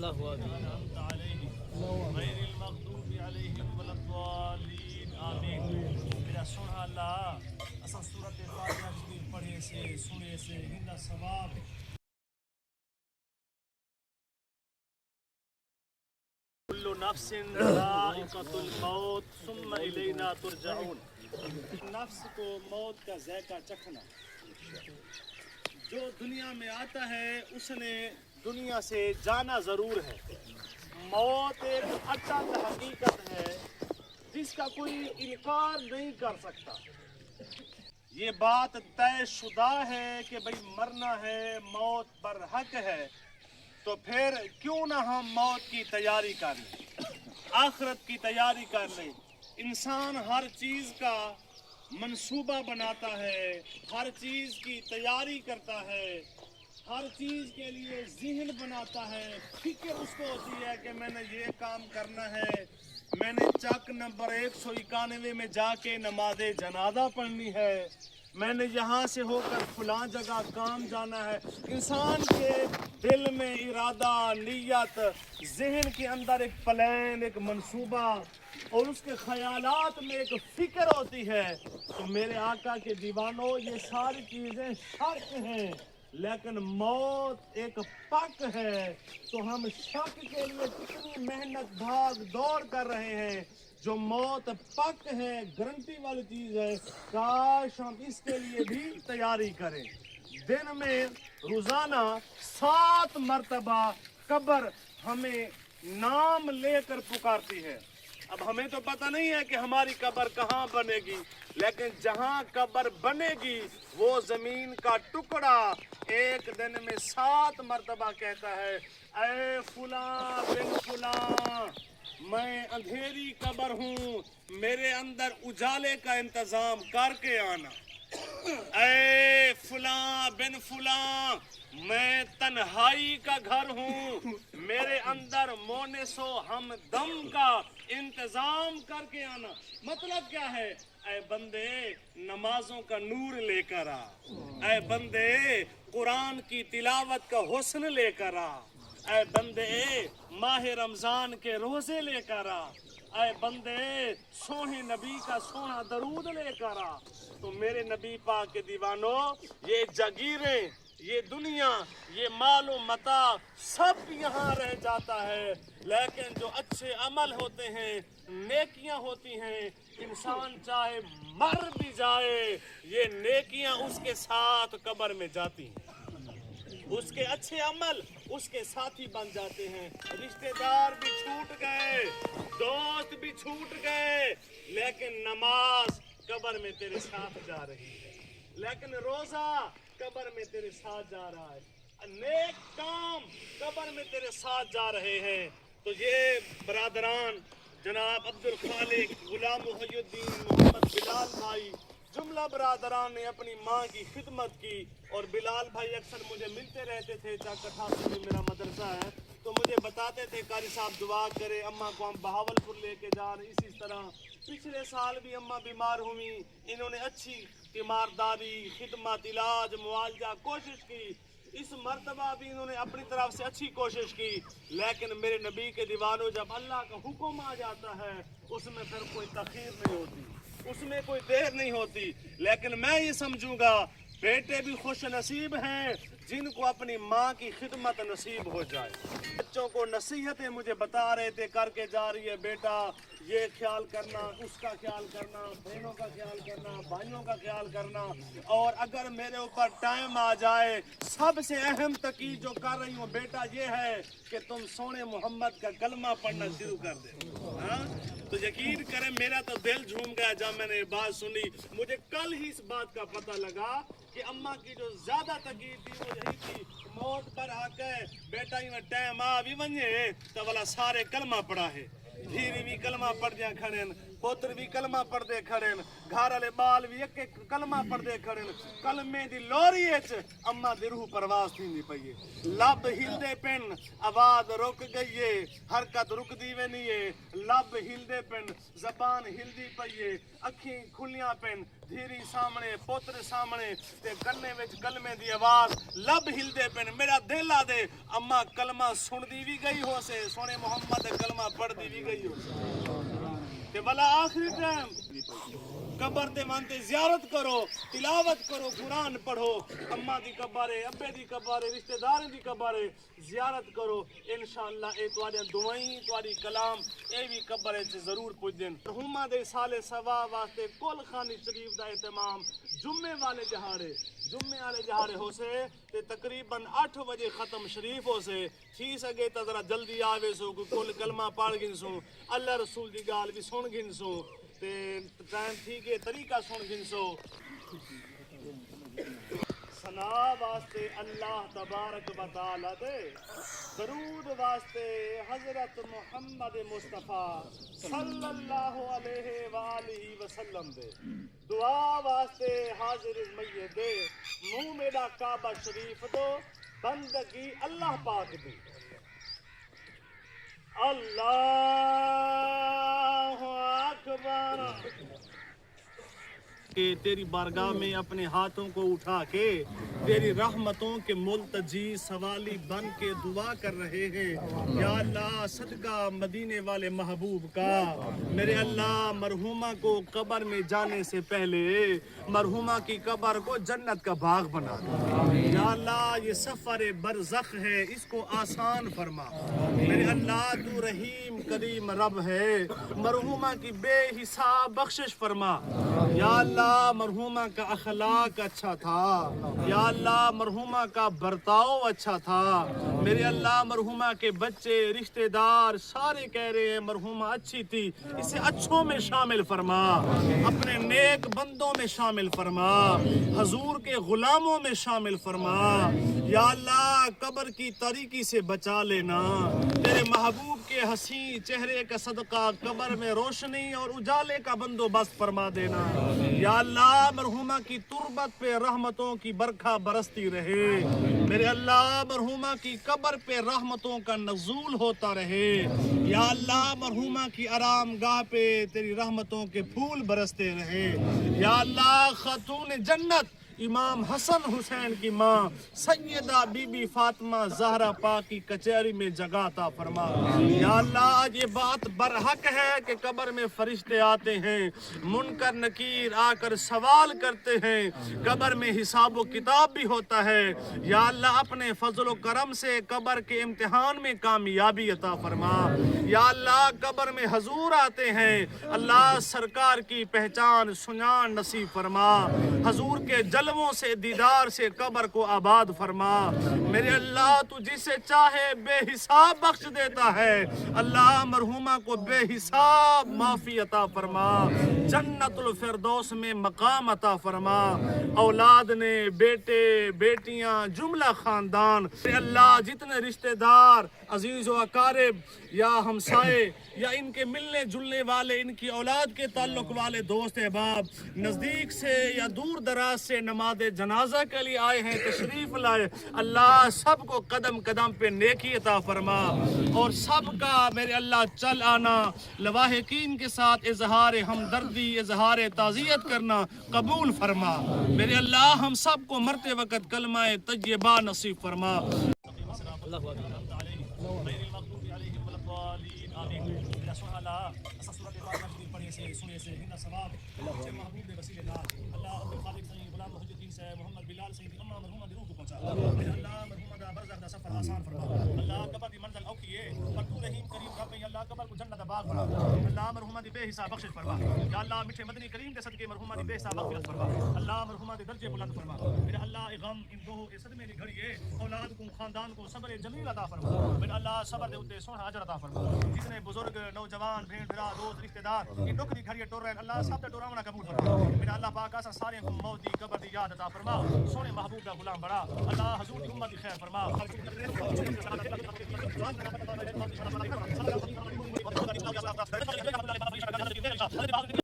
غیر المغضوب علیہم ولا الضالین آمین۔ میرا سونا اللہ اساں سورۃ فاتحہ شریف پڑھے سے سنے سے ہندا ثواب کل نفس ذائقۃ الموت ثم الینا ترجعون۔ نفس کو موت کا ذائقہ چکھنا، جو دنیا میں آتا ہے اس نے دنیا سے جانا ضرور ہے۔ موت ایک اٹل حقیقت ہے جس کا کوئی انکار نہیں کر سکتا۔ یہ بات طے شدہ ہے کہ بھئی مرنا ہے، موت پر حق ہے، تو پھر کیوں نہ ہم موت کی تیاری کر لیں، آخرت کی تیاری کر لیں۔ انسان ہر چیز کا منصوبہ بناتا ہے، ہر چیز کی تیاری کرتا ہے، ہر چیز کے لیے ذہن بناتا ہے، فکر اس کو ہوتی ہے کہ میں نے یہ کام کرنا ہے، میں نے چک نمبر 191 میں جا کے نماز جنازہ پڑھنی ہے، میں نے یہاں سے ہو کر فلاں جگہ کام جانا ہے۔ انسان کے دل میں ارادہ، نیت، ذہن کے اندر ایک پلان، ایک منصوبہ اور اس کے خیالات میں ایک فکر ہوتی ہے۔ تو میرے آقا کے دیوانوں، یہ ساری چیزیں شک ہیں، لیکن موت ایک پک ہے۔ تو ہم شک کے لیے کتنی محنت بھاگ دوڑ کر رہے ہیں۔ جو موت پک ہے، گارنٹی والی چیز ہے، کاش ہم اس کے لیے بھی تیاری کریں۔ دن میں روزانہ 7 مرتبہ قبر ہمیں نام لے کر پکارتی ہے۔ اب ہمیں تو پتہ نہیں ہے کہ ہماری قبر کہاں بنے گی، لیکن جہاں قبر بنے گی وہ زمین کا ٹکڑا ایک دن میں 7 مرتبہ کہتا ہے، اے فلاں بن فلاں، میں اندھیری قبر ہوں، میرے اندر اجالے کا انتظام کر کے آنا۔ اے فلاں بن فلاں، میں تنہائی کا گھر ہوں، میرے اندر مونس و ہمدم کا انتظام کر کے آنا۔ مطلب کیا ہے؟ اے بندے نمازوں کا نور لے کر آ، اے بندے قرآن کی تلاوت کا حسن لے کر آ، اے بندے ماہ رمضان کے روزے لے کر آ، اے بندے سونے نبی کا سونا درود لے کر آ۔ تو میرے نبی پاک کے دیوانوں، یہ جاگیریں، یہ دنیا، یہ مال و متاع سب یہاں رہ جاتا ہے، لیکن جو اچھے عمل ہوتے ہیں، نیکیاں ہوتی ہیں، انسان چاہے مر بھی جائے، یہ نیکیاں اس کے ساتھ قبر میں جاتی ہیں۔ اس کے اچھے عمل اس کے ساتھی بن جاتے ہیں۔ رشتہ دار بھی چھوٹ گئے، دوست بھی چھوٹ گئے، لیکن نماز قبر میں تیرے ساتھ جا رہی ہے، لیکن روزہ قبر میں تیرے ساتھ جا رہا ہے، نیک کام قبر میں تیرے ساتھ جا رہے ہیں۔ تو یہ برادران، جناب عبد الخالق، غلام محی الدین، محمد بلال بھائی، جملہ برادران نے اپنی ماں کی خدمت کی، اور بلال بھائی اکثر مجھے ملتے رہتے تھے، چاک کٹھاسی میں میرا مدرسہ ہے، تو مجھے بتاتے تھے قاری صاحب دعا کرے، اماں کو ہم بہاولپور لے کے جا رہے۔ اسی طرح پچھلے سال بھی اماں بیمار ہوئی، انہوں نے اچھی تیمارداری، خدمت، علاج، معالجہ کوشش کی، اس مرتبہ بھی انہوں نے اپنی طرف سے اچھی کوشش کی، لیکن میرے نبی کے دیوانوں، جب اللہ کا حکم آ جاتا ہے اس میں پھر کوئی تاخیر نہیں ہوتی، اس میں کوئی دیر نہیں ہوتی۔ لیکن میں یہ سمجھوں گا بیٹے بھی خوش نصیب ہیں جن کو اپنی ماں کی خدمت نصیب ہو جائے۔ بچوں کو نصیحتیں مجھے بتا رہے تھے، کر کے جا رہی ہے، بیٹا یہ خیال کرنا، اس کا خیال کرنا، بہنوں کا خیال کرنا، بھائیوں کا خیال کرنا، اور اگر میرے اوپر ٹائم آ جائے، سب سے اہم تقید جو کر رہی ہوں بیٹا یہ ہے کہ تم سونے محمد کا کلمہ پڑھنا شروع کر دے۔ ہاں تو یقین کریں میرا تو دل جھوم گیا جب میں نے یہ بات سنی۔ مجھے کل ہی اس بات کا پتہ لگا کہ اماں کی جو زیادہ تقید تھی وہ یہی تھی، موت پر حق ہے، بیٹا ہی میں ٹائم آ بھی ونجے تو والا سارے کلمہ پڑھا ہے، دھیری بھی کلمہ پڑھ جائیں کھڑے पुत्र भी कलमा पढ़दे खड़े घर वाले बाल भी एक एक कलमा पढ़दे खड़े कलमे दी लोरी अम्मा दी रूह परवास थींदी पई है लब हिलदे पिन आवाज रुक गई है हरकत रुकदी वे नहीं है लब हिलदे पिन जबान हिलदी पई है अखी खुलियां पिन धीरी सामने पुत्र सामने ते कन्ने विच कलमे दी आवाज लब हिलदे पिन मेरा दिल आ दे अम्मा कलमा सुनदी भी गई हो से सोने मोहम्मद कलमा पढ़दी भी गई हो ते वाला आखिरी टाइम कबर दे मानते जियारत करो तिलावत करो कुरान पढ़ो अम्मा दी कब्र अब्बे दी कब्र रिश्तेदारों दी कब्र जियारत करो इंशाअल्लाह ए तुहाडे दुआई तुहाडी कलाम ए भी कब्र च जरूर पुजदन मरहुमा दे साले सवा वास्ते कुल खानी शरीफ दा एहतमाम जुम्मे वाले जहाड़े हो से ते तकरीबन 8 बजे ख़त्म शरीफ हो से थी सके तो जरा जल्दी आवे सो कुल कलमा पढ़ गिनसो अल्लाह रसूल की गाल भी सुन गिनसो ते टाइम थी के तरीका सुन गिनसो सना वास्ते अल्लाह तबारक व तआला दे दरूद वास्ते हजरत मोहम्मद मुस्तफ़ा सल्लल्लाहु अलैहि वालिहि वसल्लम दे दुआ वास्ते हाजिर मय्यत दे मुंह मेरा काबा शरीफ दो बंदगी अल्लाह पाक दी अल्लाह अकबर के तेरी बारगाह में अपने हाथों को उठा के तेरी रहमतों के मुल्तजी सवाली बन के दुआ कर रहे हैं या अल्लाह सदका मदीने वाले महबूब का मेरे अल्लाह मरहुमा को कब्र में जाने से पहले मरहुमा की कब्र को जन्नत का बाग बना दे या अल्लाह ये सफर बरज़ख है इसको आसान फरमा मेरे अल्लाह तू रहीम करीम रब है मरहुमा की बेहिसाब बख्शिश फरमा या अल्लाह मरहुमा का अखलाक अच्छा था या अल्लाह मरहुमा का बर्ताव अच्छा था मेरे अल्लाह मरहुमा के बच्चे रिश्तेदार सारे कह रहे हैं मरहुमा अच्छी थी इसे अच्छों में शामिल फरमा अपने नेक बंदों में शामिल फरमा हजूर के गुलामों में शामिल फरमा या अल्लाह कब्र की तारीकी से बचा लेना तेरे महबूब के हसी चेहरे का सदका कब्र में रोशनी और उजाले का बंदोबस्त फरमा देना या अल्लाह मरहुमा की तुरबत पे रहमतों की बरखा बरसती रहे मेरे अल्लाह मरहुमा की कब्र पे रहमतों का नज़ूल होता रहे या अल्लाह मरहुमा की आराम गाह पे तेरी रहमतों के फूल बरसते रहे या अल्लाह खातून जन्नत इमाम हसन हुसैन की माँ सैयदा बीबी फातिमा ज़हरा पाक की कचहरी में जगह अता फरमा या अल्लाह ये बात बरहक है कि कब्र में फरिश्ते आते हैं मुनकर नकीर आकर सवाल करते हैं कब्र में हिसाब व किताब भी होता है या अल्लाह अपने फजल व करम से कब्र के इम्तिहान में कामयाबी अता फरमा या अल्लाह कब्र में हजूर आते हैं अल्लाह सरकार की पहचान सुजान नसीब फरमा हजूर के जलवों से दीदार से कब्र को आबाद फरमा मेरे अल्लाह तू जिसे चाहे बेहिसाब बख्श देता है अल्लाह मरहुमा को बेहिसाब माफी अता फरमा जन्नतुल फिरदौस में मकाम अता फरमा औलाद ने बेटे बेटियां जुमला खानदान अल्लाह जितने रिश्तेदार अजीज व अकारिब या हमसाए या इनके मिलने जुलने वाले इनकी औलाद के ताल्लुक वाले दोस्त अहबाब नज़दीक से या दूर दराज से नमाज जनाजा के लिए आए हैं तशरीफ लाए अल्लाह सबको कदम कदम पे नेकी अता फरमा और सबका मेरे अल्लाह चल आना लवाहिकीन के साथ इजहार हमदर्दी इजहार ताज़ियत करना कबूल फरमा मेरे अल्लाह हम सबको मरते वक़्त कलमा तय्यबा नसीब फरमा मोहम्मद बिलाल से अम्मा मरहुमा दी रूह को पहुंचा अल्लाह मरहुमा दा बरज़ख दा सफर आसान फरमा अल्लाह कब्र दी मंजिल औखी है पर तू रहीम करीम रब अल्लाह कब्र को जन्नत दा बाग बना अल्लाह मरहुमा दी बेहिसाब बख्शिश फरमा या अल्लाह मिठे मदनी करीम के सदके मरहुमा दी बेहिसाब मग़फ़िरत फरमा अल्लाह मरहुमा दे दर्जे बुलंद फरमा मेरे अल्लाह ए गम इन दो ए सदमे दी घड़ी है औलाद को खानदान को सब्र जमील अता फरमा मेरे अल्लाह सब्र दे उत्ते सोहना अजर अता फरमा जितने बुजुर्ग नौजवान भेड़ भरा दोस्त रिश्तेदार इन दुख दी घड़ी टुर रहे अल्लाह सब दे टुरावना कबूल फरमा मेरे अल्लाह पाक आसा सारे को मौत दी कब्र दी याद अता फरमा सोने महबूब का गुलाम बड़ा अल्लाह हजूर की उम्मत की खैर फरमा ہے